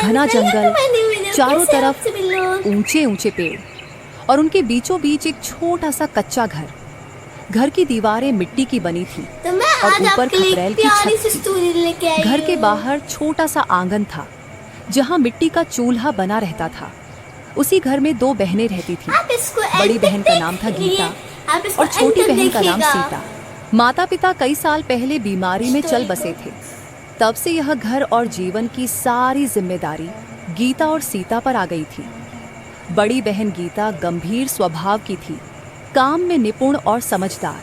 घना जंगल, चारों तरफ ऊंचे ऊंचे पेड़ और उनके बीचों बीच एक छोटा सा कच्चा घर। घर की दीवारें मिट्टी की बनी थी और ऊपर खपरेल की छत थी। घर के बाहर छोटा सा आंगन था जहाँ मिट्टी का चूल्हा बना रहता था। उसी घर में 2 बहनें रहती थीं। बड़ी बहन का नाम था गीता और छोटी बहन का नाम सीता। माता पिता कई साल पहले बीमारी में चल बसे थे। तब से यह घर और जीवन की सारी जिम्मेदारी गीता और सीता पर आ गई थी। बड़ी बहन गीता गंभीर स्वभाव की थी, काम में निपुण और समझदार,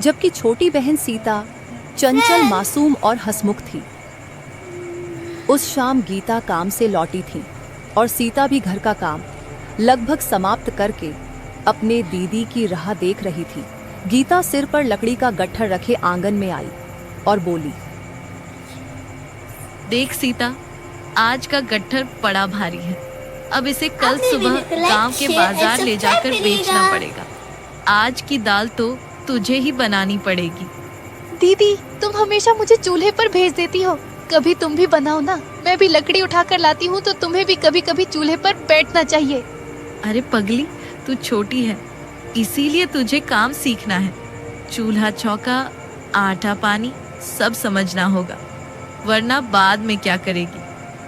जबकि छोटी बहन सीता चंचल, मासूम और हंसमुख थी। उस शाम गीता काम से लौटी थी और सीता भी घर का काम लगभग समाप्त करके अपने दीदी की राह देख रही थी। गीता सिर पर लकड़ी का गट्ठर रखे आंगन में आई और बोली, देख सीता, आज का गट्ठर बड़ा भारी है। अब इसे कल सुबह गांव के बाजार ले जाकर बेचना पड़ेगा। आज की दाल तो तुझे ही बनानी पड़ेगी। दीदी, तुम हमेशा मुझे चूल्हे पर भेज देती हो, कभी तुम भी बनाओ ना। मैं भी लकड़ी उठाकर लाती हूँ तो तुम्हें भी कभी कभी चूल्हे पर बैठना चाहिए। अरे पगली, तू छोटी है, इसीलिए तुझे काम सीखना है। चूल्हा चौका, आटा पानी सब समझना होगा, वरना बाद में क्या करेगी।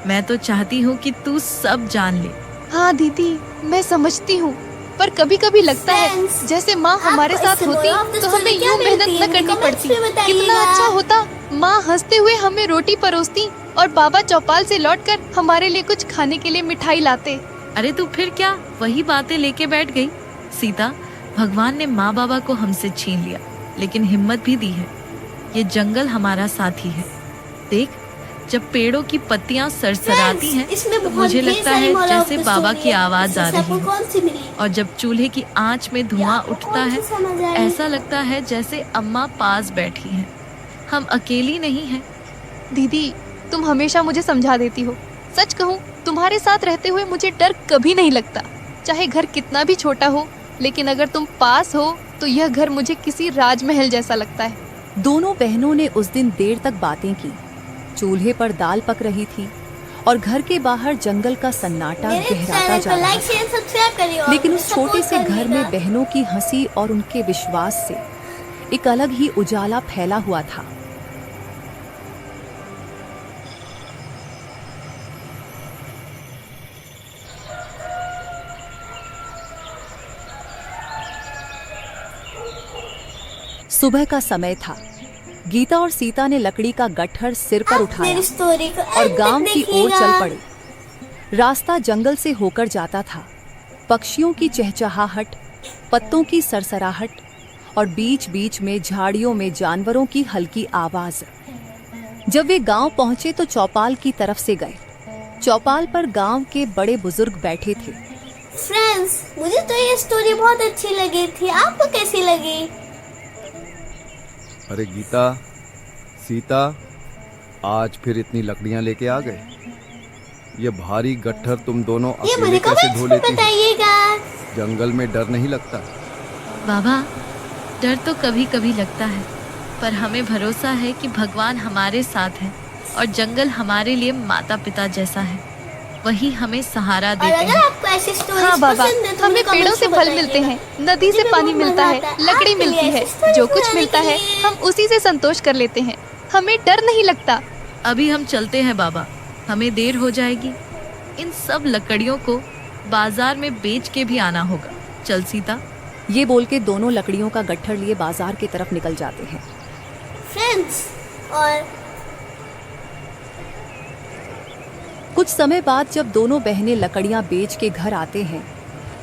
मैं तो चाहती हूँ कि तू सब जान ले। हाँ दीदी, मैं समझती हूँ, पर कभी कभी लगता है जैसे माँ हमारे साथ होती तो हमें यूँ मेहनत न करनी पड़ती। कितना अच्छा होता, माँ हंसते हुए हमें रोटी परोसती और बाबा चौपाल से लौटकर हमारे लिए कुछ खाने के लिए मिठाई लाते। अरे तू फिर क्या वही बातें लेके बैठ गई? सीता, भगवान ने माँ बाबा को हमसे छीन लिया, लेकिन हिम्मत भी दी है। ये जंगल हमारा साथी है। देख, जब पेड़ों की पत्तियां सरसराती हैं, तो मुझे लगता है जैसे बाबा की आवाज आ रही है। और जब चूल्हे की आंच में धुआं उठता है, ऐसा लगता है जैसे अम्मा पास बैठी हैं। हम अकेली नहीं हैं। दीदी, तुम हमेशा मुझे समझा देती हो। सच कहूँ, तुम्हारे साथ रहते हुए मुझे डर कभी नहीं लगता। चाहे घर कितना भी छोटा हो, लेकिन अगर तुम पास हो तो यह घर मुझे किसी राजमहल जैसा लगता है। दोनों बहनों ने उस दिन देर तक बातें की। चूल्हे पर दाल पक रही थी और घर के बाहर जंगल का सन्नाटा गहराता जा रहा था। लेकिन उस छोटे से घर में बहनों की हंसी और उनके विश्वास से एक अलग ही उजाला फैला हुआ था। सुबह का समय था। गीता और सीता ने लकड़ी का गट्ठर सिर पर उठाया और गांव की ओर चल पड़े। रास्ता जंगल से होकर जाता था। पक्षियों की चहचहाहट, पत्तों की सरसराहट और बीच बीच में झाड़ियों में जानवरों की हल्की आवाज। जब वे गांव पहुंचे तो चौपाल की तरफ से गए। चौपाल पर गांव के बड़े बुजुर्ग बैठे थे। फ्रेंड्स, मुझे तो ये स्टोरी बहुत अच्छी लगी थी, आपको कैसी लगी? अरे गीता, सीता, आज फिर इतनी लकड़ियां लेके आ गए। ये भारी गट्ठर तुम दोनों अकेले कैसे धो लेती हो? जंगल में डर नहीं लगता? बाबा, डर तो कभी कभी लगता है, पर हमें भरोसा है कि भगवान हमारे साथ है और जंगल हमारे लिए माता पिता जैसा है। वही हमें सहारा देते हैं। हाँ बाबा, हमें पेड़ों से फल मिलते हैं, नदी से पानी मिलता है, लकड़ी मिलती है। जो कुछ मिलता है हम उसी से संतोष कर लेते हैं। हमें डर नहीं लगता। अभी हम चलते हैं बाबा, हमें देर हो जाएगी। इन सब लकड़ियों को बाजार में बेच के भी आना होगा। चल सीता। ये बोल के दोनों लकड़ियों का गट्ठर लिए बाजार की तरफ निकल जाते हैं। फ्रेंड्स, और कुछ समय बाद जब दोनों बहनें लकड़ियां बेच के घर आते हैं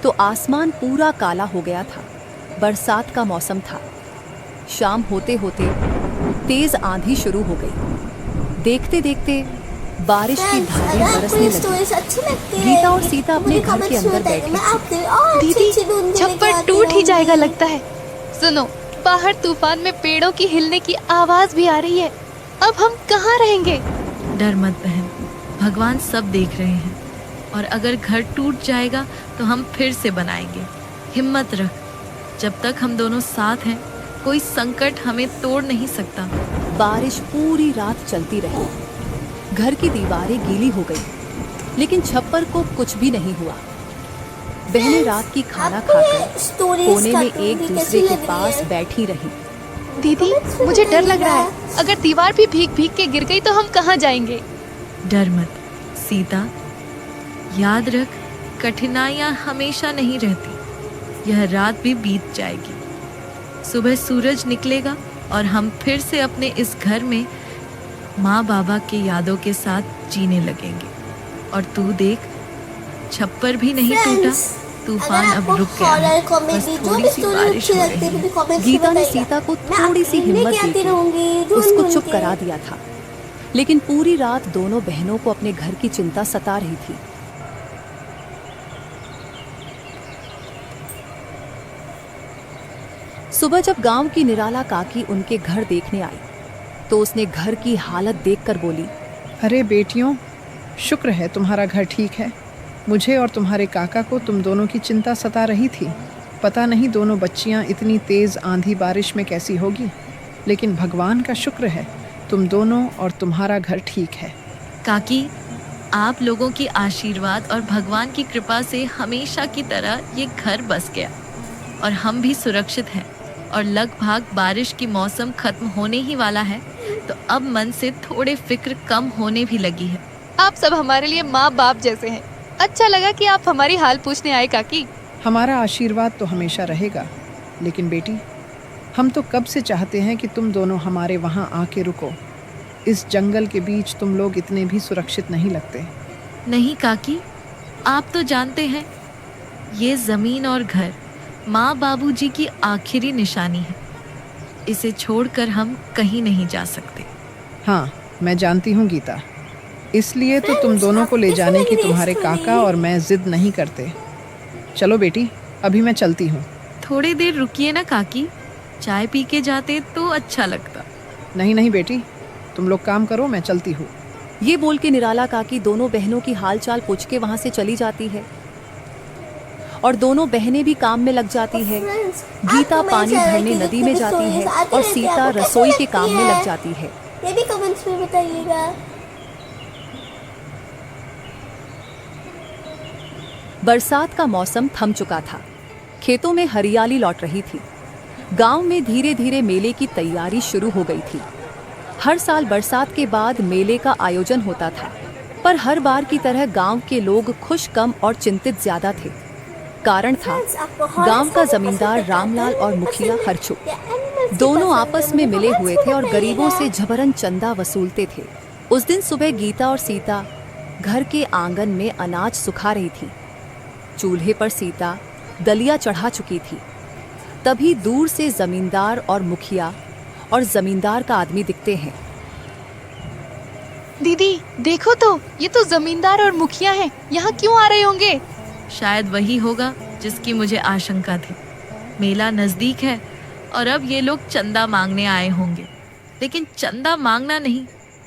तो आसमान पूरा काला हो गया था। बरसात का मौसम था। शाम होते होते तेज आंधी शुरू हो गई। देखते देखते बारिश की धारें बरसने लगी। गीता और सीता अपने घर के अंदर बैठी। दीदी, छप्पर टूट ही जाएगा लगता है। सुनो, बाहर तूफान में पेड़ों की हिलने की आवाज भी आ रही है। अब हम कहाँ रहेंगे? डर मत बहन, भगवान सब देख रहे हैं, और अगर घर टूट जाएगा तो हम फिर से बनाएंगे। हिम्मत रख, जब तक हम दोनों साथ हैं कोई संकट हमें तोड़ नहीं सकता। बारिश पूरी रात चलती रही। घर की दीवारें गीली हो गई लेकिन छप्पर को कुछ भी नहीं हुआ। बहनें रात की खाना खाकर कोने में एक दूसरे के पास बैठी रहीं। दीदी, मुझे डर लग रहा है। अगर दीवार भी भीग भीग के गिर गई तो हम कहाँ जाएंगे? डर मत सीता, याद रख, कठिनाइयाँ हमेशा नहीं रहती। यह रात भी बीत जाएगी, सुबह सूरज निकलेगा और हम फिर से अपने इस घर में माँ बाबा के यादों के साथ जीने लगेंगे। और तू देख, छप्पर भी नहीं टूटा, तूफान अब रुक गया है, बस थोड़ी सी बारिश हो रही है। गीता ने सीता को थोड़ी सी हिम्मत देकर उसको चुप करा दिया था, लेकिन पूरी रात दोनों बहनों को अपने घर की चिंता सता रही थी। सुबह जब गांव की निराला काकी उनके घर देखने आई तो उसने घर की हालत देखकर बोली, अरे बेटियों, शुक्र है तुम्हारा घर ठीक है। मुझे और तुम्हारे काका को तुम दोनों की चिंता सता रही थी। पता नहीं दोनों बच्चियां इतनी तेज आंधी बारिश में कैसी होगी, लेकिन भगवान का शुक्र है तुम दोनों और तुम्हारा घर ठीक है। काकी, आप लोगों की आशीर्वाद और भगवान की कृपा से हमेशा की तरह ये घर बस गया और हम भी सुरक्षित हैं। और लगभग बारिश की मौसम खत्म होने ही वाला है, तो अब मन से थोड़े फिक्र कम होने भी लगी है। आप सब हमारे लिए माँ बाप जैसे हैं। अच्छा लगा कि आप हमारी हाल पूछने आए काकी। हमारा आशीर्वाद तो हमेशा रहेगा, लेकिन बेटी, हम तो कब से चाहते हैं कि तुम दोनों हमारे वहाँ आके रुको। इस जंगल के बीच तुम लोग इतने भी सुरक्षित नहीं लगते। नहीं काकी, आप तो जानते हैं, ये जमीन और घर माँ बाबूजी की आखिरी निशानी है। इसे छोड़कर हम कहीं नहीं जा सकते। हाँ, मैं जानती हूँ गीता, इसलिए तो तुम दोनों को ले जाने की तुम्हारे काका और मैं जिद नहीं करते। चलो बेटी, अभी मैं चलती हूँ। थोड़ी देर रुकिए ना काकी, चाय पी के जाते तो अच्छा लगता। नहीं नहीं बेटी, तुम लोग काम करो, मैं चलती हूँ। ये बोल के निराला काकी दोनों बहनों की हालचाल पूछ के वहां से चली जाती है और दोनों बहनें भी काम में लग जाती है। गीता पानी भरने नदी में जाती है और सीता रसोई के काम में लग जाती है। ये भी कमेंट्स में बताइएगा। बरसात का मौसम थम चुका था, खेतों में हरियाली लौट रही थी। गांव में धीरे धीरे मेले की तैयारी शुरू हो गई थी। हर साल बरसात के बाद मेले का आयोजन होता था, पर हर बार की तरह गांव के लोग खुश कम और चिंतित ज्यादा थे। कारण था, गांव का जमींदार रामलाल और मुखिया हरचू दोनों आपस में मिले हुए थे और गरीबों से झबरन चंदा वसूलते थे। उस दिन सुबह गीता और सीता घर के आंगन में अनाज सुखा रही थी। चूल्हे पर सीता दलिया चढ़ा चुकी थी। तभी दूर से जमींदार और मुखिया और जमींदार का आदमी दिखते हैं। दीदी देखो तो, ये तो जमींदार और मुखिया हैं। यहाँ क्यों आ रहे होंगे? शायद वही होगा जिसकी मुझे आशंका थी। मेला नजदीक है और अब ये लोग चंदा मांगने आए होंगे, लेकिन चंदा मांगना नहीं,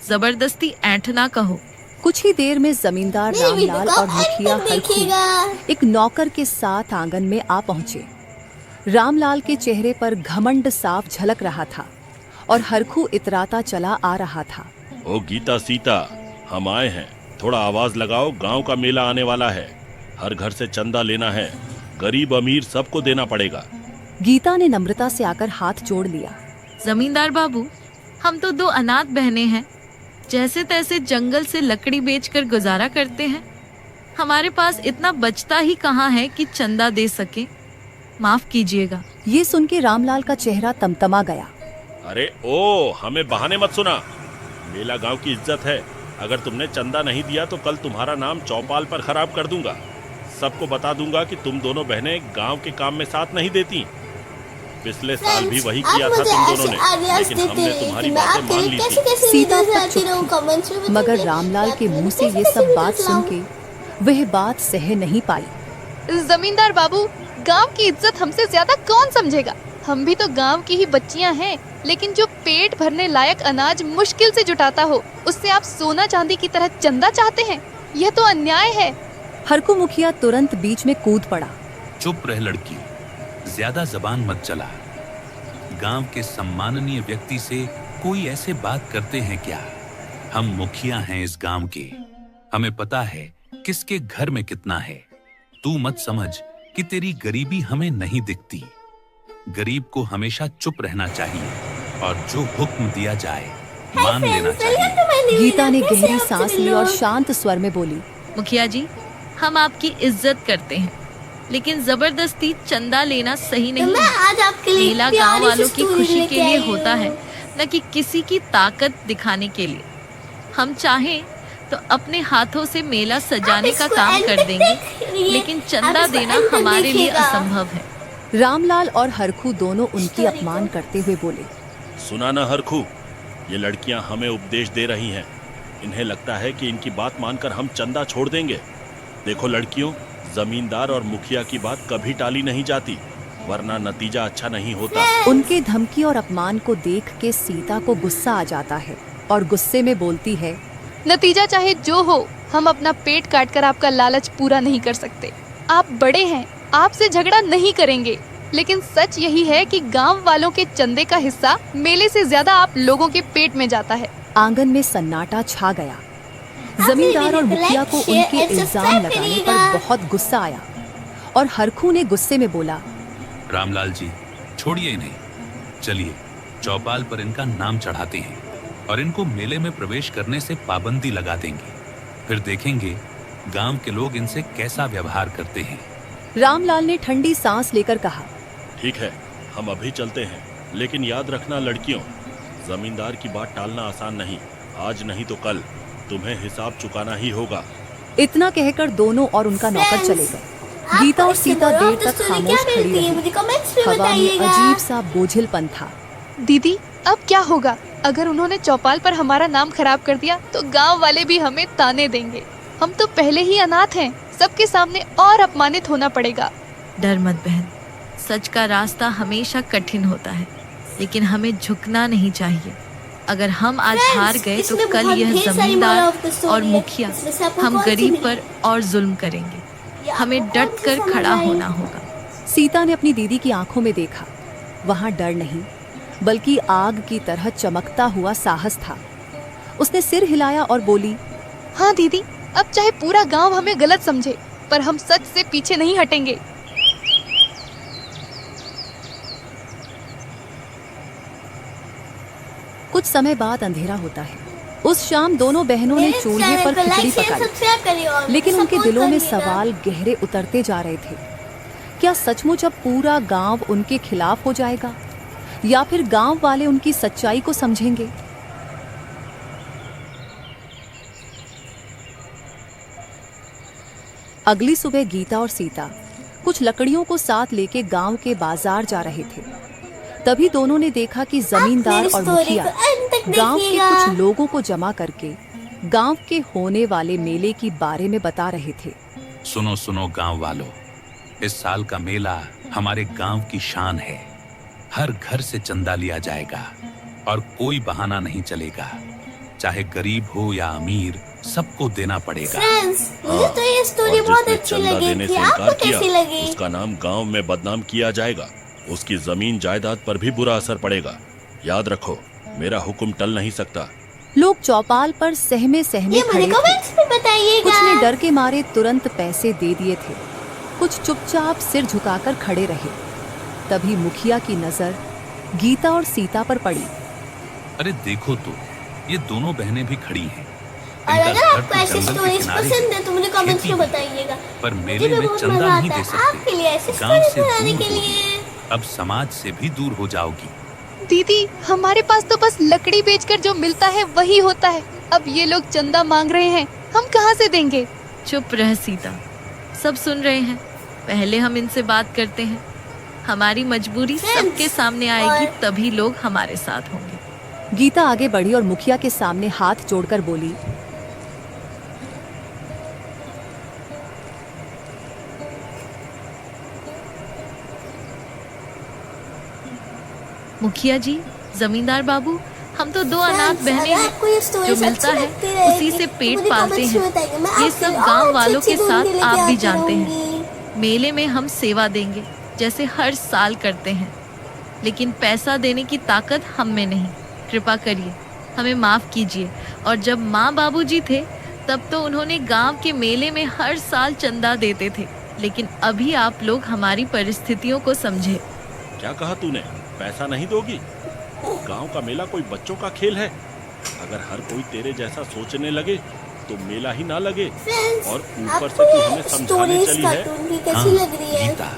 जबरदस्ती ऐंठना कहो। कुछ ही देर में जमींदार रामलाल और मुखिया हरखू एक नौकर के साथ आंगन में आ पहुंचे। रामलाल के चेहरे पर घमंड साफ झलक रहा था और हरखू इतराता चला आ रहा था। ओ गीता, सीता, हम आए हैं, थोड़ा आवाज लगाओ, गांव का मेला आने वाला है। हर घर से चंदा लेना है, गरीब अमीर सबको देना पड़ेगा। गीता ने नम्रता से आकर हाथ जोड़ लिया। जमींदार बाबू, हम तो दो अनाथ बहनें हैं, जैसे तैसे जंगल से लकड़ी बेचकर गुजारा करते हैं। हमारे पास इतना बचता ही कहाँ है कि चंदा दे सके। माफ कीजिएगा। ये सुन के रामलाल का चेहरा तमतमा गया। अरे ओ, हमें बहाने मत सुना। मेला गांव की इज्जत है। अगर तुमने चंदा नहीं दिया तो कल तुम्हारा नाम चौपाल पर खराब कर दूंगा। सबको बता दूंगा कि तुम दोनों बहनें गांव के काम में साथ नहीं देती। पिछले साल भी वही किया था तुम दोनों ने, लेकिन हमने तुम्हारी बातें मान ली थी। सीता तक चुप थी, मगर रामलाल के मुंह से ये सब बात सुन के वह बात सह नहीं पाई। जमींदार बाबू, गांव की इज्जत हमसे ज्यादा कौन समझेगा? हम भी तो गांव की ही बच्चियां हैं, लेकिन जो पेट भरने लायक अनाज मुश्किल से जुटाता हो, उससे आप सोना चांदी की तरह चंदा चाहते हैं? यह तो अन्याय है। हरकू मुखिया तुरंत बीच में कूद पड़ा। चुप रह लड़की, ज्यादा जबान मत चला। गांव के सम्माननीय व्यक्ति से कोई ऐसे बात करते हैं क्या? हम मुखिया हैं इस गांव के। हमें पता है किसके घर में कितना है। तू मत समझ कि तेरी गरीबी हमें नहीं दिखती। गरीब को हमेशा चुप रहना चाहिए और जो हुक्म दिया जाए मान लेना चाहिए। गीता ने गहरी सांस ली और शांत स्वर में बोली, मुखिया जी, हम आपकी इज्जत करते हैं, लेकिन जबरदस्ती चंदा लेना सही नहीं मैं आज आपके लिए मेला प्यारी गांव सी वालों की स्टोरी खुशी लेके के लिए आई हूँ। होता है, न कि किसी की ताकत दिखाने के लिए। हम चाहें तो अपने हाथों से मेला सजाने का काम कर देंगे, लेकिन चंदा देना हमारे लिए असंभव है। रामलाल और हरखू दोनों उनकी अपमान करते हुए बोले, सुना ना हरखू, ये लड़कियां हमें उपदेश दे रही हैं। इन्हें लगता है कि इनकी बात मानकर हम चंदा छोड़ देंगे। देखो लड़कियों, जमींदार और मुखिया की बात कभी टाली नहीं जाती, वरना नतीजा अच्छा नहीं होता। उनके धमकी और अपमान को देख के सीता को गुस्सा आ जाता है और गुस्से में बोलती है, नतीजा चाहे जो हो, हम अपना पेट काटकर आपका लालच पूरा नहीं कर सकते। आप बड़े हैं, आपसे झगड़ा नहीं करेंगे, लेकिन सच यही है कि गांव वालों के चंदे का हिस्सा मेले से ज्यादा आप लोगों के पेट में जाता है। आंगन में सन्नाटा छा गया। जमींदार और मुखिया को उनके इल्जाम लगाने पर बहुत गुस्सा आया और हरखू ने गुस्से में बोला, रामलाल जी, छोड़िए इन्हें। चलिए चौपाल पर इनका नाम चढ़ाते हैं और इनको मेले में प्रवेश करने से पाबंदी लगा देंगे। फिर देखेंगे गांव के लोग इनसे कैसा व्यवहार करते हैं। रामलाल ने ठंडी सांस लेकर कहा, ठीक है, हम अभी चलते हैं, लेकिन याद रखना लड़कियों, जमींदार की बात टालना आसान नहीं। आज नहीं तो कल तुम्हें हिसाब चुकाना ही होगा। इतना कहकर दोनों और उनका नौकर चले गए। गीता और सीता देर तक खामोश खड़ी रही। हवा में अजीब सा बोझिलपन था। दीदी, अब क्या होगा? अगर उन्होंने चौपाल पर हमारा नाम खराब कर दिया तो गांव वाले भी हमें ताने देंगे। हम तो पहले ही अनाथ हैं, सबके सामने और अपमानित होना पड़ेगा। डर मत बहन, सच का रास्ता हमेशा कठिन होता है, लेकिन हमें झुकना नहीं चाहिए। अगर हम आज हार गए तो कल यह जमींदार और मुखिया हम गरीब पर और जुल्म करेंगे। हमें डट कर खड़ा होना होगा। सीता ने अपनी दीदी की आंखों में देखा। वहां डर नहीं, बल्कि आग की तरह चमकता हुआ साहस था। उसने सिर हिलाया और बोली, हाँ दीदी, अब चाहे पूरा गांव हमें गलत समझे, पर हम सच से पीछे नहीं हटेंगे। कुछ समय बाद अंधेरा होता है। उस शाम दोनों बहनों ने चूल्हे पर खिचड़ी पकाई, लेकिन उनके दिलों में सवाल गहरे उतरते जा रहे थे। क्या सचमुच अब पूरा गांव उनके खिलाफ हो जाएगा, या फिर गांव वाले उनकी सच्चाई को समझेंगे? अगली सुबह गीता और सीता कुछ लकड़ियों को साथ लेके गांव के बाजार जा रहे थे। तभी दोनों ने देखा कि जमींदार और मुखिया गांव के कुछ लोगों को जमा करके गांव के होने वाले मेले की बारे में बता रहे थे। सुनो सुनो गांव वालों, इस साल का मेला हमारे गांव की शान है। हर घर से चंदा लिया जाएगा और कोई बहाना नहीं चलेगा। चाहे गरीब हो या अमीर, सबको देना पड़ेगा। मुझे तो ये स्टोरी बहुत अच्छी लगी थी। आपको कैसी लगी? उसका नाम गांव में बदनाम किया जाएगा। उसकी जमीन जायदाद पर भी बुरा असर पड़ेगा। याद रखो, मेरा हुक्म टल नहीं सकता। लोग चौपाल पर सहमे सहमे खड़े थे। कुछ ने डर के मारे तुरंत पैसे दे दिए थे, कुछ चुपचाप सिर झुकाकर खड़े रहे। तभी मुखिया की नजर गीता और सीता पर पड़ी। अरे देखो तो, ये दोनों बहनें भी खड़ी हैं। और अगर आपको ऐसी स्टोरीज पसंद है तो मुझे कमेंट्स में बताइएगा। पर मेले में चंदा नहीं दे आपके लिए ऐसी सकते। गांव स्टोरीज से बनाने दूर के लिए अब समाज से भी दूर हो जाओगी। दीदी, हमारे पास तो बस लकड़ी बेचकर जो मिलता है वही होता है। अब ये लोग चंदा मांग रहे हैं, हम कहाँ से देंगे? चुप रह सीता, सब सुन रहे हैं। पहले हम इनसे बात करते हैं। हमारी मजबूरी सबके सामने आएगी, तभी लोग हमारे साथ होंगे। गीता आगे बढ़ी और मुखिया के सामने हाथ जोड़कर बोली, मुखिया जी, जमींदार बाबू, हम तो दो अनाथ बहनें हैं। जो मिलता है उसी से पेट पालते हैं। ये सब गांव वालों के साथ आप भी जानते हैं। मेले में हम सेवा देंगे जैसे हर साल करते हैं, लेकिन पैसा देने की ताकत हम में नहीं। कृपा करिए, हमें माफ कीजिए। और जब माँ बाबूजी थे तब तो उन्होंने गांव के मेले में हर साल चंदा देते थे, लेकिन अभी आप लोग हमारी परिस्थितियों को समझे। क्या कहा तूने? पैसा नहीं दोगी? गांव का मेला कोई बच्चों का खेल है? अगर हर कोई तेरे जैसा सोचने लगे तो मेला ही ना लगे। और ऊपर से तू हमें समझाने चली है। कैसी लग रही है? गीता,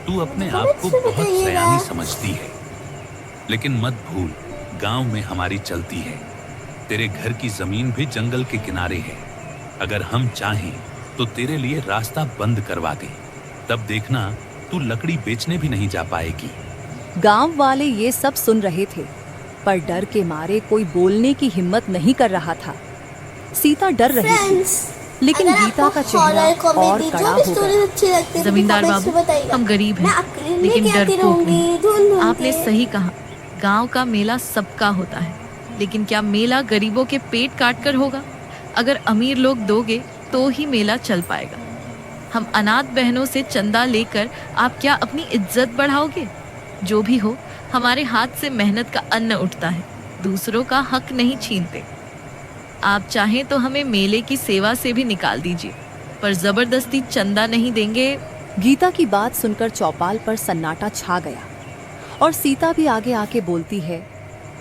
तू अपने आप को बहुत सयानी समझती है, लेकिन मत भूल गांव में हमारी चलती है। तेरे घर की जमीन भी जंगल के किनारे है। अगर हम चाहें तो तेरे लिए रास्ता बंद करवा दे, तब देखना तू लकड़ी बेचने भी नहीं जा पाएगी। गांव वाले ये सब सुन रहे थे, पर डर के मारे कोई बोलने की हिम्मत नहीं कर रहा था। सीता डर रही थी, लेकिन गीता का चेहरा और कड़ा हो गया। जमींदार बाबू, हम गरीब हैं, लेकिन डरपोक नहीं। आपने सही कहा, गांव का मेला सबका होता है, लेकिन क्या मेला गरीबों के पेट काट कर होगा? अगर अमीर लोग दोगे तो ही मेला चल पाएगा। हम अनाथ बहनों से चंदा लेकर आप क्या अपनी इज्जत बढ़ाओगे? जो भी हो, हमारे हाथ से मेहनत का अन्न उठता है, दूसरों का हक नहीं छीनते। आप चाहें तो हमें मेले की सेवा से भी निकाल दीजिए, पर जबरदस्ती चंदा नहीं देंगे। गीता की बात सुनकर चौपाल पर सन्नाटा छा गया और सीता भी आगे आके बोलती है,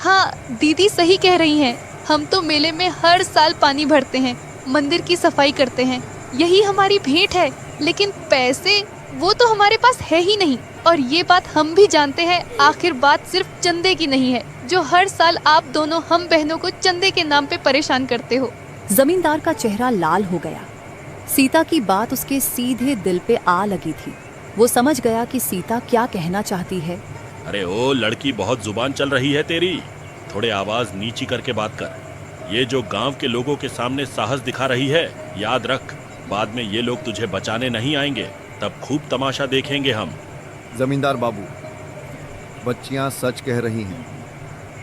हाँ दीदी सही कह रही हैं। हम तो मेले में हर साल पानी भरते हैं, मंदिर की सफाई करते हैं, यही हमारी भेंट है। लेकिन पैसे वो तो हमारे पास है ही नहीं। और ये बात हम भी जानते हैं, आखिर बात सिर्फ चंदे की नहीं है, जो हर साल आप दोनों हम बहनों को चंदे के नाम पे परेशान करते हो। जमींदार का चेहरा लाल हो गया। सीता की बात उसके सीधे दिल पे आ लगी थी। वो समझ गया कि सीता क्या कहना चाहती है। अरे ओ लड़की, बहुत जुबान चल रही है तेरी। थोड़े आवाज नीची करके बात कर। ये जो गांव के लोगों के सामने साहस दिखा रही है, याद रख, बाद में ये लोग तुझे बचाने नहीं आएंगे, तब खूब तमाशा देखेंगे हम। जमींदार बाबू, बच्चियां सच कह रही हैं।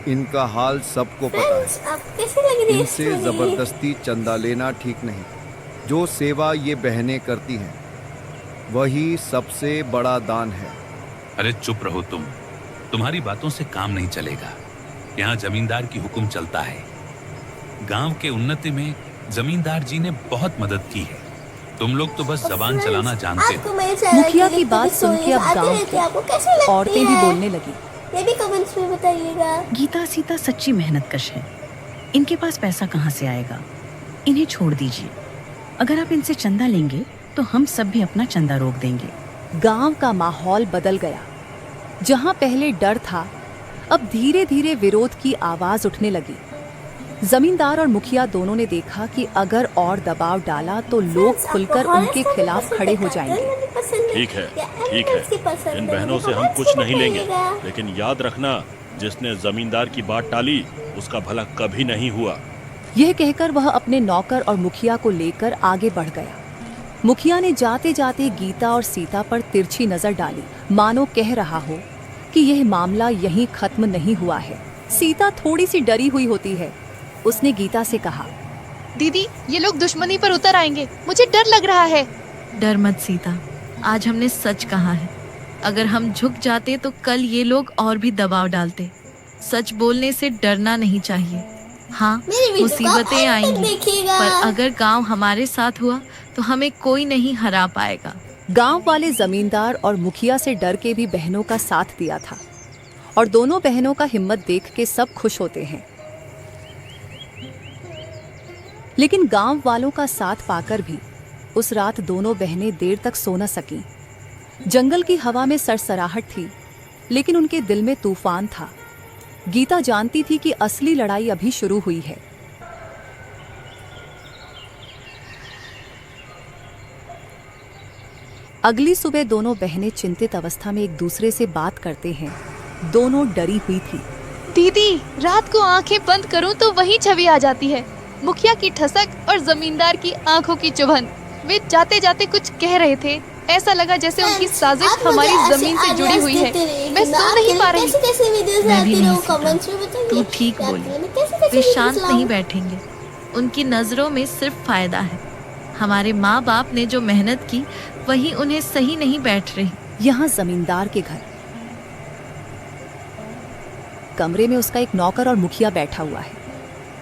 इनका हाल सबको पता है। इनसे जबरदस्ती चंदा लेना ठीक नहीं। जो सेवा ये बहनें करती हैं, वही सबसे बड़ा दान है। अरे चुप रहो तुम, तुम्हारी बातों से काम नहीं चलेगा। यहाँ जमींदार की हुक्म चलता है। गांव के उन्नति में जमींदार जी ने बहुत मदद की है। तुम लोग तो बस जबान चलाना जानते हो। मुखिया की बात सुन के अब गांव की औरतें भी बोलने लगी। ये भी कमेंट्स में बताइएगा। गीता सीता सच्ची मेहनतकश है, इनके पास पैसा कहाँ से आएगा? इन्हें छोड़ दीजिए। अगर आप इनसे चंदा लेंगे तो हम सब भी अपना चंदा रोक देंगे। गांव का माहौल बदल गया। जहां पहले डर था, अब धीरे धीरे विरोध की आवाज उठने लगी। जमींदार और मुखिया दोनों ने देखा कि अगर और दबाव डाला तो लोग खुलकर उनके खिलाफ खड़े हो जाएंगे। ठीक है, ठीक है, इन बहनों से हम कुछ नहीं लेंगे, लेकिन याद रखना, जिसने जमींदार की बात टाली उसका भला कभी नहीं हुआ। यह कहकर वह अपने नौकर और मुखिया को लेकर आगे बढ़ गया। मुखिया ने जाते जाते गीता और सीता पर तिरछी नजर डाली, मानो कह रहा हो कि यह मामला यहीं खत्म नहीं हुआ है। सीता थोड़ी सी डरी हुई होती है। उसने गीता से कहा, दीदी ये लोग दुश्मनी पर उतर आएंगे, मुझे डर लग रहा है। डर मत सीता, आज हमने सच कहा है। अगर हम झुक जाते तो कल ये लोग और भी दबाव डालते। सच बोलने से डरना नहीं चाहिए। हाँ, मुसीबतें आएंगी, पर अगर गांव हमारे साथ हुआ तो हमें कोई नहीं हरा पाएगा। गांव वाले जमींदार और मुखिया से डर के भी बहनों का साथ दिया था, और दोनों बहनों का हिम्मत देख के सब खुश होते हैं। लेकिन गांव वालों का साथ पाकर भी उस रात दोनों बहनें देर तक सो न सकीं। जंगल की हवा में सरसराहट थी, लेकिन उनके दिल में तूफान था। गीता जानती थी कि असली लड़ाई अभी शुरू हुई है। अगली सुबह दोनों बहनें चिंतित अवस्था में एक दूसरे से बात करते हैं। दोनों डरी हुई थी। दीदी रात को आंखें बंद करूं तो वही छवि आ जाती है, मुखिया की ठसक और जमींदार की आंखों की चुभन। वे जाते जाते कुछ कह रहे थे, ऐसा लगा जैसे उनकी साजिश हमारी जमीन से जुड़ी हुई है। मैं सो नहीं पा रही। मैं भी नहीं सीता, तू ठीक बोली। वे शांत नहीं बैठेंगे, उनकी नजरों में सिर्फ फायदा है। हमारे माँ बाप ने जो मेहनत की वही उन्हें सही नहीं बैठ रही। यहाँ जमींदार के घर कमरे में उसका एक नौकर और मुखिया बैठा हुआ है।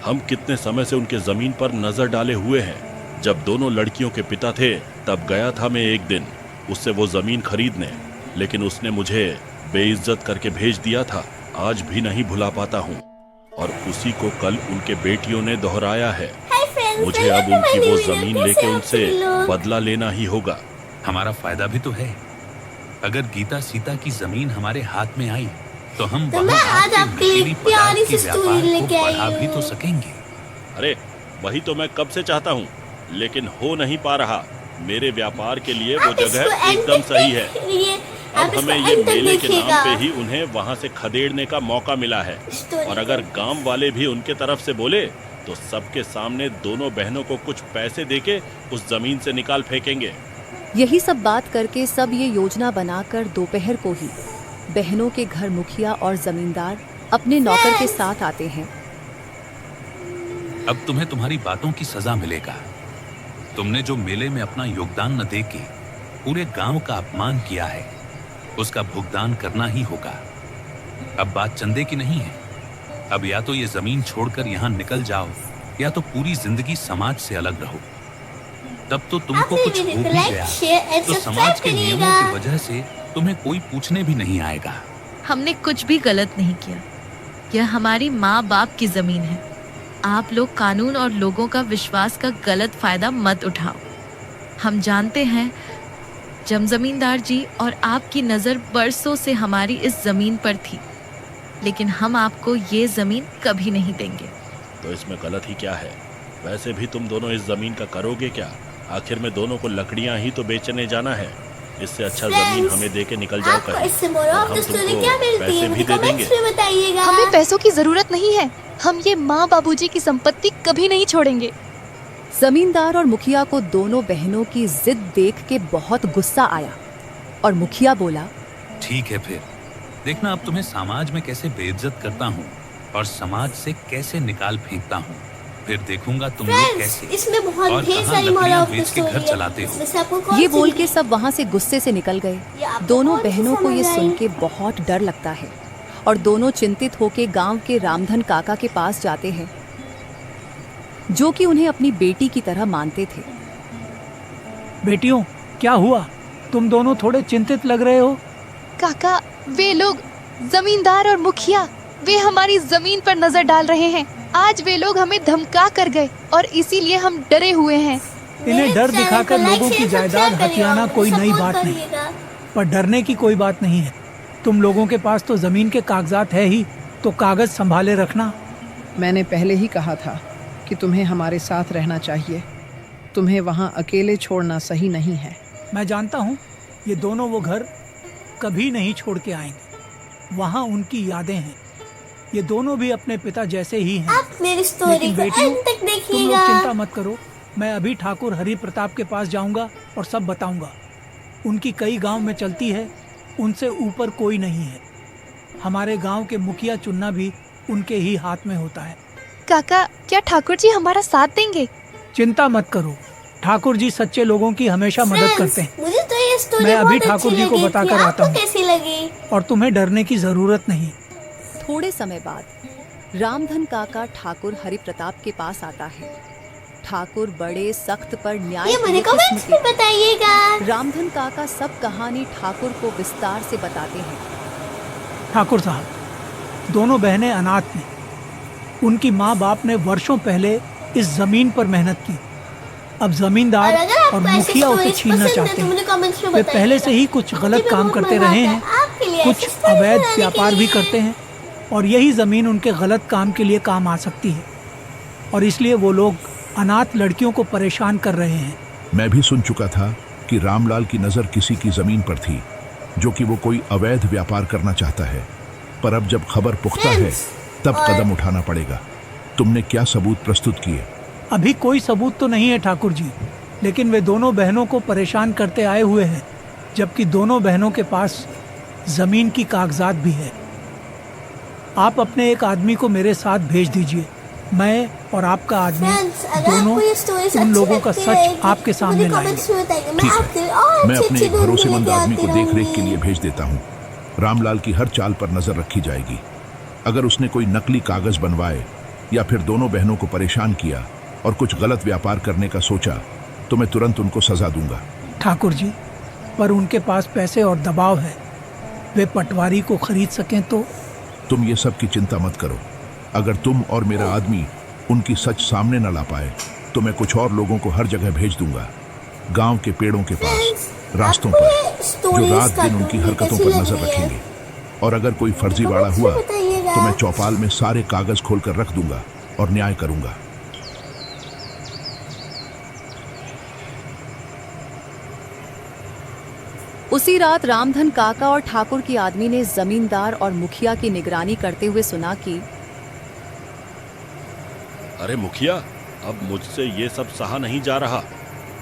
हम कितने समय से उनके जमीन पर नजर डाले हुए हैं। जब दोनों लड़कियों के पिता थे तब गया था मैं एक दिन उससे वो जमीन खरीदने, लेकिन उसने मुझे बेइज्जत करके भेज दिया था। आज भी नहीं भुला पाता हूँ और उसी को कल उनके बेटियों ने दोहराया है। मुझे अब उनकी वो जमीन लेके उनसे बदला लेना ही होगा। हमारा फायदा भी तो है। अगर गीता सीता की जमीन हमारे हाथ में आई तो हम वहाँ आज आपके लिए प्यारी सी स्टोरी लेके आई बढ़ा भी हूँ। तो सकेंगे। अरे वही तो मैं कब से चाहता हूँ, लेकिन हो नहीं पा रहा। मेरे व्यापार के लिए वो जगह एकदम सही है। अब हमें ये मेले के नाम पे ही उन्हें वहाँ से खदेड़ने का मौका मिला है, और अगर गांव वाले भी उनके तरफ से बोले तो सबके सामने दोनों बहनों को कुछ पैसे देके उस जमीन से निकाल फेंकेंगे। यही सब बात करके सब ये योजना बनाकर दोपहर को ही बहनों के घर मुखिया और जमींदार अपने नौकर के साथ आते हैं। अब तुम्हें तुम्हारी बातों की सजा मिलेगा। तुमने जो मेले में अपना योगदान न देके पूरे गांव का अपमान किया है, उसका भुगतान करना ही होगा। अब बात चंदे की नहीं है। अब या तो ये जमीन छोड़कर यहाँ निकल जाओ या तो पूरी जिंदगी समाज से अलग रहो। तब तो तुमको कुछ हो भी गया तो समाज के नियमों की वजह से तुम्हें कोई पूछने भी नहीं आएगा। हमने कुछ भी गलत नहीं किया। यह हमारी माँ बाप की जमीन है। आप लोग कानून और लोगों का विश्वास का गलत फायदा मत उठाओ। हम जानते हैं जब जमींदार जी और आपकी नजर बरसों से हमारी इस जमीन पर थी, लेकिन हम आपको ये जमीन कभी नहीं देंगे। तो इसमें गलत ही क्या है? वैसे भी तुम दोनों इस जमीन का करोगे क्या? आखिर में दोनों को लकड़ियां ही तो बेचने जाना है। इससे अच्छा जमीन हमें देके निकल जाओ कहीं, और हम तुमको पैसे भी दे देंगे। हमें पैसों की जरूरत नहीं है। हम ये माँ बाबूजी की संपत्ति कभी नहीं छोड़ेंगे। जमींदार और मुखिया को दोनों बहनों की जिद देख के बहुत गुस्सा आया और मुखिया बोला, ठीक है फिर देखना अब तुम्हें समाज में कैसे बेइज्जत करता हूँ और समाज से कैसे निकाल फेंकता हूँ। फिर देखूंगा तुम लोग कैसे इसमें बहुत और ढेर कहाँ सारी लकड़ियाँ मोरल बेच के घर चलाते हो। ये बोल के सब वहाँ से गुस्से से निकल गए। दोनों बहनों को ये सुन के बहुत डर लगता है और दोनों चिंतित होके गांव के रामधन काका के पास जाते हैं, जो कि उन्हें अपनी बेटी की तरह मानते थे। बेटियों, क्या हुआ? तुम दोनों थोड़े चिंतित लग रहे हो। काका, वे लोग जमींदार और मुखिया वे हमारी जमीन पर नजर डाल रहे हैं। आज वे लोग हमें धमका कर गए और इसीलिए हम डरे हुए हैं। इन्हें डर दिखाकर लोगों की जायदाद हथियाना कोई नई बात नहीं, पर डरने की कोई बात नहीं है। तुम लोगों के पास तो जमीन के कागजात है ही, तो कागज संभाले रखना। मैंने पहले ही कहा था कि तुम्हें हमारे साथ रहना चाहिए। तुम्हें वहाँ अकेले छोड़ना सही नहीं है। मैं जानता हूँ ये दोनों वो घर कभी नहीं छोड़ के आएंगे। वहाँ उनकी यादें हैं। ये दोनों भी अपने पिता जैसे ही हैं। आप मेरी स्टोरी लेकिन को बेटियों, अंत तक तुम लोग देखिएगा। चिंता मत करो। मैं अभी ठाकुर हरि प्रताप के पास जाऊंगा और सब बताऊंगा। उनकी कई गांव में चलती है, उनसे ऊपर कोई नहीं है। हमारे गांव के मुखिया चुनना भी उनके ही हाथ में होता है। काका, क्या ठाकुर जी हमारा साथ देंगे? चिंता मत करो, ठाकुर जी सच्चे लोगों की हमेशा मदद करते हैं। मुझे तो ये स्टोरी मैं अभी बहुत ठाकुर अच्छी जी को लगी बताकर थी। आता आपको हूँ। कैसी लगी? और तुम्हें डरने की जरूरत नहीं। थोड़े समय बाद रामधन काका ठाकुर हरि प्रताप के पास आता है। ठाकुर बड़े सख्त पर न्याय ये मुझे प्रिय किस्म कमेंट्स में के। बताइएगा। रामधन काका सब कहानी ठाकुर को विस्तार से बताते हैं। ठाकुर साहब, दोनों बहनें अनाथ थीं। उनकी माँ बाप ने वर्षों पहले इस जमीन पर मेहनत की। अब जमींदार और अगर आपको और ऐसी मुखिया उसे स्टोरीज छीनना पसंद है चाहते तो मुझे हैं। कमेंट्स में वे बताइएगा। पहले से ही कुछ गलत मुझे काम बहुत करते मजा रहे आता हैं, है आपके लिए कुछ ऐसी स्टोरी अवैध बनाने के व्यापार भी लिए। करते हैं, और यही जमीन उनके गलत काम के लिए काम आ सकती है। और इसलिए वो लोग अनाथ लड़कियों को परेशान कर रहे हैं। मैं भी सुन चुका था कि रामलाल की नज़र किसी की जमीन पर थी, जो कि वो कोई अवैध व्यापार करना चाहता है। पर अब जब खबर पुख्ता है तब कदम उठाना पड़ेगा। तुमने क्या सबूत प्रस्तुत किए? अभी कोई सबूत तो नहीं है ठाकुर जी, लेकिन वे दोनों बहनों को परेशान करते आए हुए हैं, जबकि दोनों बहनों के पास जमीन की कागजात भी है। आप अपने एक आदमी को मेरे साथ भेज दीजिए। मैं और आपका आदमी दोनों उन लोगों का सच आपके सामने लाएंगे। ठीक है, मैं अपने एक भरोसेमंद आदमी को देखरेख के लिए भेज देता हूँ। रामलाल की हर चाल पर नजर रखी जाएगी। अगर उसने कोई नकली कागज बनवाए या फिर दोनों बहनों को परेशान किया और कुछ गलत व्यापार करने का सोचा तो मैं तुरंत उनको सजा दूंगा। ठाकुर जी, पर उनके पास पैसे और दबाव है, वे पटवारी को खरीद सकें तो। तुम ये सब की चिंता मत करो। अगर तुम और मेरा आदमी उनकी सच सामने न ला पाए तो मैं कुछ और लोगों को हर जगह भेज दूंगा, गांव के पेड़ों के पास, रास्तों पर, जो रात दिन उनकी हरकतों पर नजर रखेंगे। और अगर कोई फर्जीवाड़ा हुआ तो मैं चौपाल में सारे कागज खोलकर रख दूंगा और न्याय करूंगा। उसी रात रामधन काका और ठाकुर की आदमी ने जमींदार और मुखिया की निगरानी करते हुए सुना कि अरे मुखिया, अब मुझसे ये सब सहा नहीं जा रहा,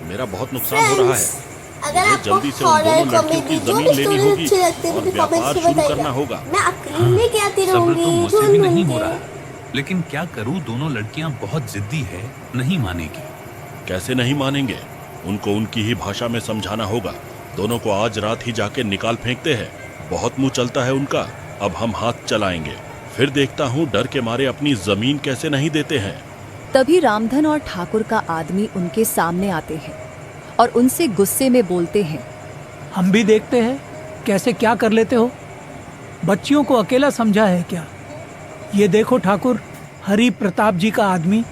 मेरा बहुत नुकसान हो रहा है। मुझे जल्दी से उन दोनों लड़कियों की जमीन लेनी होगी और व्यापार शुरू करना होगा। सब्र तो मुझसे भी नहीं हो रहा, लेकिन क्या करूं, दोनों लड़कियां बहुत जिद्दी है, नहीं मानेगी। कैसे नहीं मानेंगे? उनको उनकी ही भाषा में समझाना होगा। दोनों को आज रात ही जाके निकाल फेंकते हैं, बहुत मुंह चलता है उनका। अब हम हाथ चलाएंगे, फिर देखता हूँ डर के मारे अपनी जमीन कैसे नहीं देते हैं। तभी रामधन और ठाकुर का आदमी उनके सामने आते हैं और उनसे गुस्से में बोलते हैं, हम भी देखते हैं कैसे क्या कर लेते हो। बच्चियों को अकेला समझा है क्या? ये देखो ठाकुर, हरि प्रताप जी का आदमी,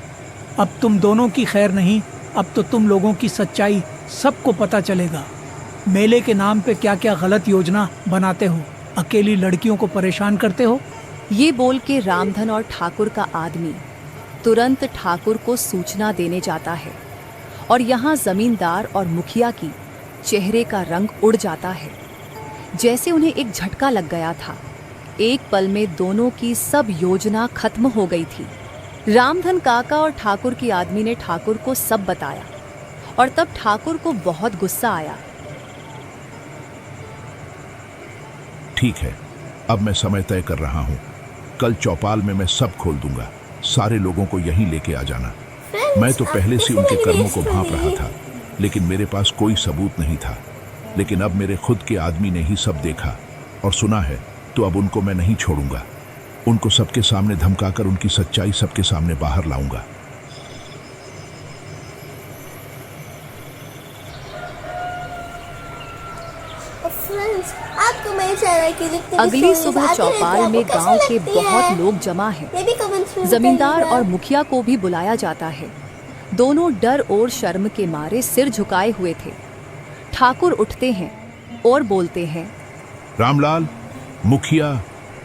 अब तुम दोनों की खैर नहीं, अब तो तुम लोगों की सच्चाई सबको पता चलेगा। मेले के नाम पे क्या क्या गलत योजना बनाते हो, अकेली लड़कियों को परेशान करते हो। ये बोल के रामधन और ठाकुर का आदमी तुरंत ठाकुर को सूचना देने जाता है और यहाँ जमींदार और मुखिया की चेहरे का रंग उड़ जाता है, जैसे उन्हें एक झटका लग गया था। एक पल में दोनों की सब योजना खत्म हो गई थी। रामधन काका और ठाकुर की आदमी ने ठाकुर को सब बताया और तब ठाकुर को बहुत गुस्सा आया। ठीक है, अब मैं समय तय कर रहा हूँ। कल चौपाल में मैं सब खोल दूंगा, सारे लोगों को यहीं लेके आ जाना। मैं तो पहले से उनके कर्मों को भांप रहा था, लेकिन मेरे पास कोई सबूत नहीं था। लेकिन अब मेरे खुद के आदमी ने ही सब देखा और सुना है, तो अब उनको मैं नहीं छोड़ूंगा। उनको सबके सामने धमकाकर उनकी सच्चाई सबके सामने बाहर लाऊंगा। अगली सुबह चौपाल में गांव के बहुत लोग जमा हैं। जमींदार और मुखिया को भी बुलाया जाता है। दोनों डर और शर्म के मारे सिर झुकाए हुए थे। ठाकुर उठते हैं और बोलते हैं, रामलाल, मुखिया,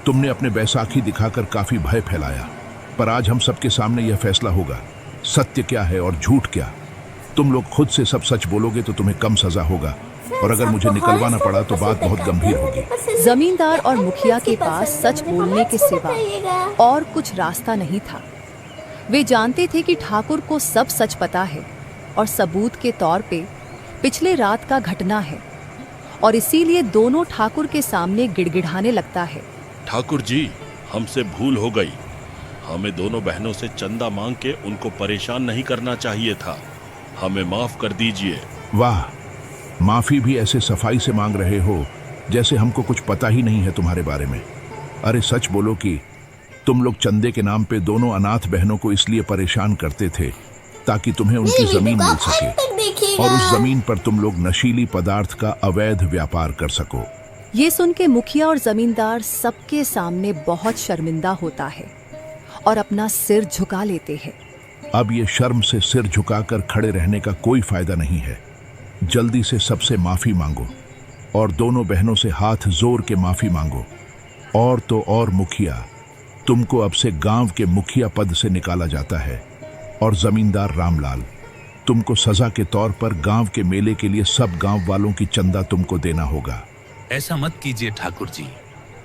तुमने अपने बैसाखी दिखाकर काफी भय फैलाया, पर आज हम सबके सामने यह फैसला होगा, सत्य क्या है और झूठ क्या। तुम लोग खुद से सब सच बोलोगे तो तुम्हें कम सजा होगा, और अगर मुझे निकलवाना पड़ा तो बात बहुत गंभीर होगी। जमींदार और मुखिया के पास सच बोलने के सिवा और कुछ रास्ता नहीं था। वे जानते थे कि ठाकुर को सब सच पता है और सबूत के तौर पे पिछले रात का घटना है, और इसीलिए दोनों ठाकुर के सामने गिड़गिड़ाने लगता है। ठाकुर जी, हमसे भूल हो गई। हमें दोनों बहनों से चंदा मांग के उनको परेशान नहीं करना चाहिए था। हमें माफ कर दीजिए। वाह, माफी भी ऐसे सफाई से मांग रहे हो जैसे हमको कुछ पता ही नहीं है तुम्हारे बारे में। अरे सच बोलो कि तुम लोग चंदे के नाम पे दोनों अनाथ बहनों को इसलिए परेशान करते थे ताकि तुम्हें उनकी जमीन मिल सके, और उस जमीन पर तुम लोग नशीली पदार्थ का अवैध व्यापार कर सको। ये सुन के मुखिया और जमींदार सबके सामने बहुत शर्मिंदा होता है और अपना सिर झुका लेते हैं। अब ये शर्म से सिर झुकाकर खड़े रहने का कोई फायदा नहीं है। जल्दी से सबसे माफी मांगो और दोनों बहनों से हाथ जोड़ के माफी मांगो। और तो और मुखिया, तुमको अब से गांव के मुखिया पद से निकाला जाता है, और जमींदार रामलाल, तुमको सजा के तौर पर गांव के मेले के लिए सब गांव वालों की चंदा तुमको देना होगा। ऐसा मत कीजिए ठाकुर जी,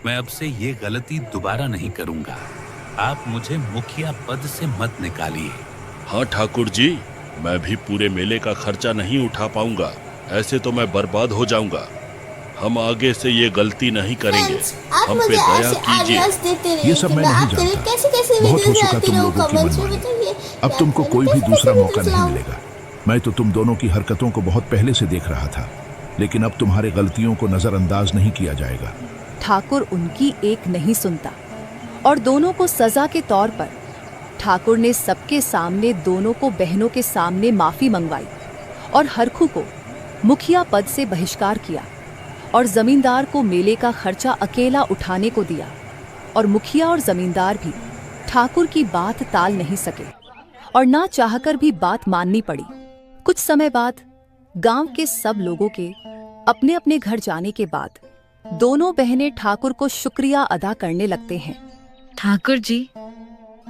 मैं अब से ये गलती दोबारा नहीं करूंगा। आप मुझे मुखिया पद से मत निकालिए। हाँ ठाकुर जी, मैं भी पूरे मेले का खर्चा नहीं उठा पाऊंगा, ऐसे तो मैं बर्बाद हो जाऊंगा। हम आगे से ये गलती नहीं करेंगे, हम पे दया कीजिए। ये सब मैं नहीं जानता, बहुत हो चुका तुम लोगों की मनमानी। अब तुमको कोई भी दूसरा मौका नहीं मिलेगा। मैं तो तुम दोनों की हरकतों को बहुत पहले से देख रहा था, लेकिन अब तुम्हारे गलतियों को नजरअंदाज नहीं किया जाएगा। ठाकुर उनकी एक नहीं सुनता और दोनों को सजा के तौर पर ठाकुर ने सबके सामने दोनों को बहनों के सामने माफी मंगवाई और हरखू को मुखिया पद से बहिष्कार किया और जमींदार को मेले का खर्चा अकेला उठाने को दिया। और मुखिया और जमींदार भी ठाकुर की बात टाल नहीं सके और ना चाहकर भी बात माननी पड़ी। कुछ समय बाद गांव के सब लोगों के अपने अपने घर जाने के बाद दोनों बहनें ठाकुर को शुक्रिया अदा करने लगते हैं। ठाकुर जी,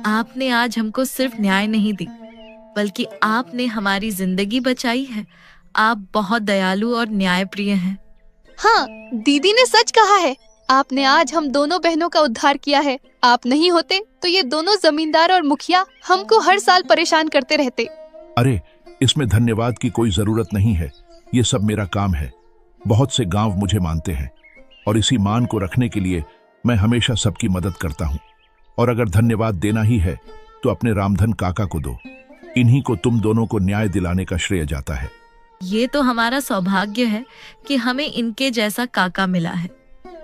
आपने आज हमको सिर्फ न्याय नहीं दी, बल्कि आपने हमारी जिंदगी बचाई है। आप बहुत दयालु और न्यायप्रिय हैं। हाँ, दीदी ने सच कहा है। आपने आज हम दोनों बहनों का उद्धार किया है। आप नहीं होते तो ये दोनों जमींदार और मुखिया हमको हर साल परेशान करते रहते। अरे, इसमें धन्यवाद की कोई जरूरत नहीं है। ये सब मेरा काम है। बहुत से गांव मुझे मानते हैं और इसी मान को रखने के लिए मैं हमेशा सबकी मदद करता हूँ। और अगर धन्यवाद देना ही है तो अपने रामधन काका को दो। इन्हीं को तुम दोनों को न्याय दिलाने का श्रेय जाता है। ये तो हमारा सौभाग्य है कि हमें इनके जैसा काका मिला है।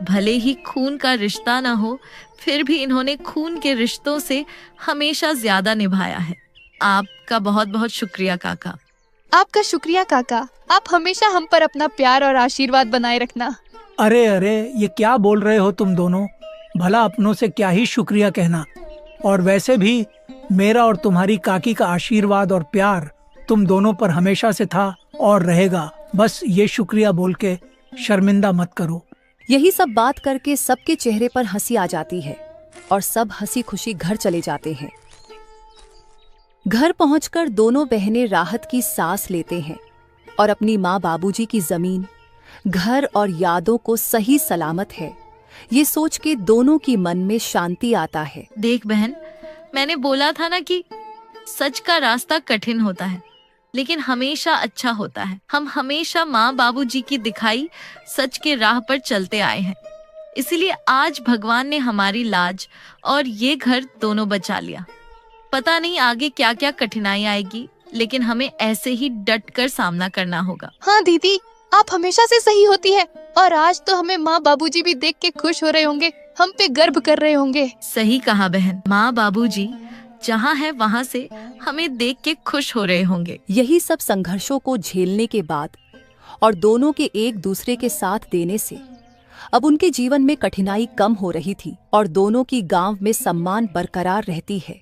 भले ही खून का रिश्ता ना हो, फिर भी इन्होंने खून के रिश्तों से हमेशा ज्यादा निभाया है। आपका बहुत बहुत शुक्रिया काका। आपका शुक्रिया काका। आप हमेशा हम पर अपना प्यार और आशीर्वाद बनाए रखना। अरे अरे, ये क्या बोल रहे हो तुम दोनों? भला अपनों से क्या ही शुक्रिया कहना। और वैसे भी मेरा और तुम्हारी काकी का आशीर्वाद और प्यार तुम दोनों पर हमेशा से था और रहेगा। बस ये शुक्रिया बोल के शर्मिंदा मत करो। यही सब बात करके सबके चेहरे पर हंसी आ जाती है और सब हंसी खुशी घर चले जाते हैं। घर पहुंचकर दोनों बहनें राहत की सांस लेते हैं और अपनी माँ बाबूजी की जमीन, घर और यादों को सही सलामत है ये सोच के दोनों की मन में शांति आता है। देख बहन, मैंने बोला था ना कि सच का रास्ता कठिन होता है, लेकिन हमेशा अच्छा होता है। हम हमेशा माँ बाबूजी की दिखाई सच के राह पर चलते आए हैं, इसीलिए आज भगवान ने हमारी लाज और ये घर दोनों बचा लिया। पता नहीं आगे क्या क्या कठिनाई आएगी, लेकिन हमें ऐसे ही डट कर सामना करना होगा। हाँ दीदी, आप हमेशा से सही होती है और आज तो हमें माँ बाबूजी भी देख के खुश हो रहे होंगे, हम पे गर्व कर रहे होंगे। सही कहा बहन, माँ बाबूजी जहाँ है वहाँ से हमें देख के खुश हो रहे होंगे। यही सब संघर्षों को झेलने के बाद और दोनों के एक दूसरे के साथ देने से अब उनके जीवन में कठिनाई कम हो रही थी और दोनों की गांव में सम्मान बरकरार रहती है।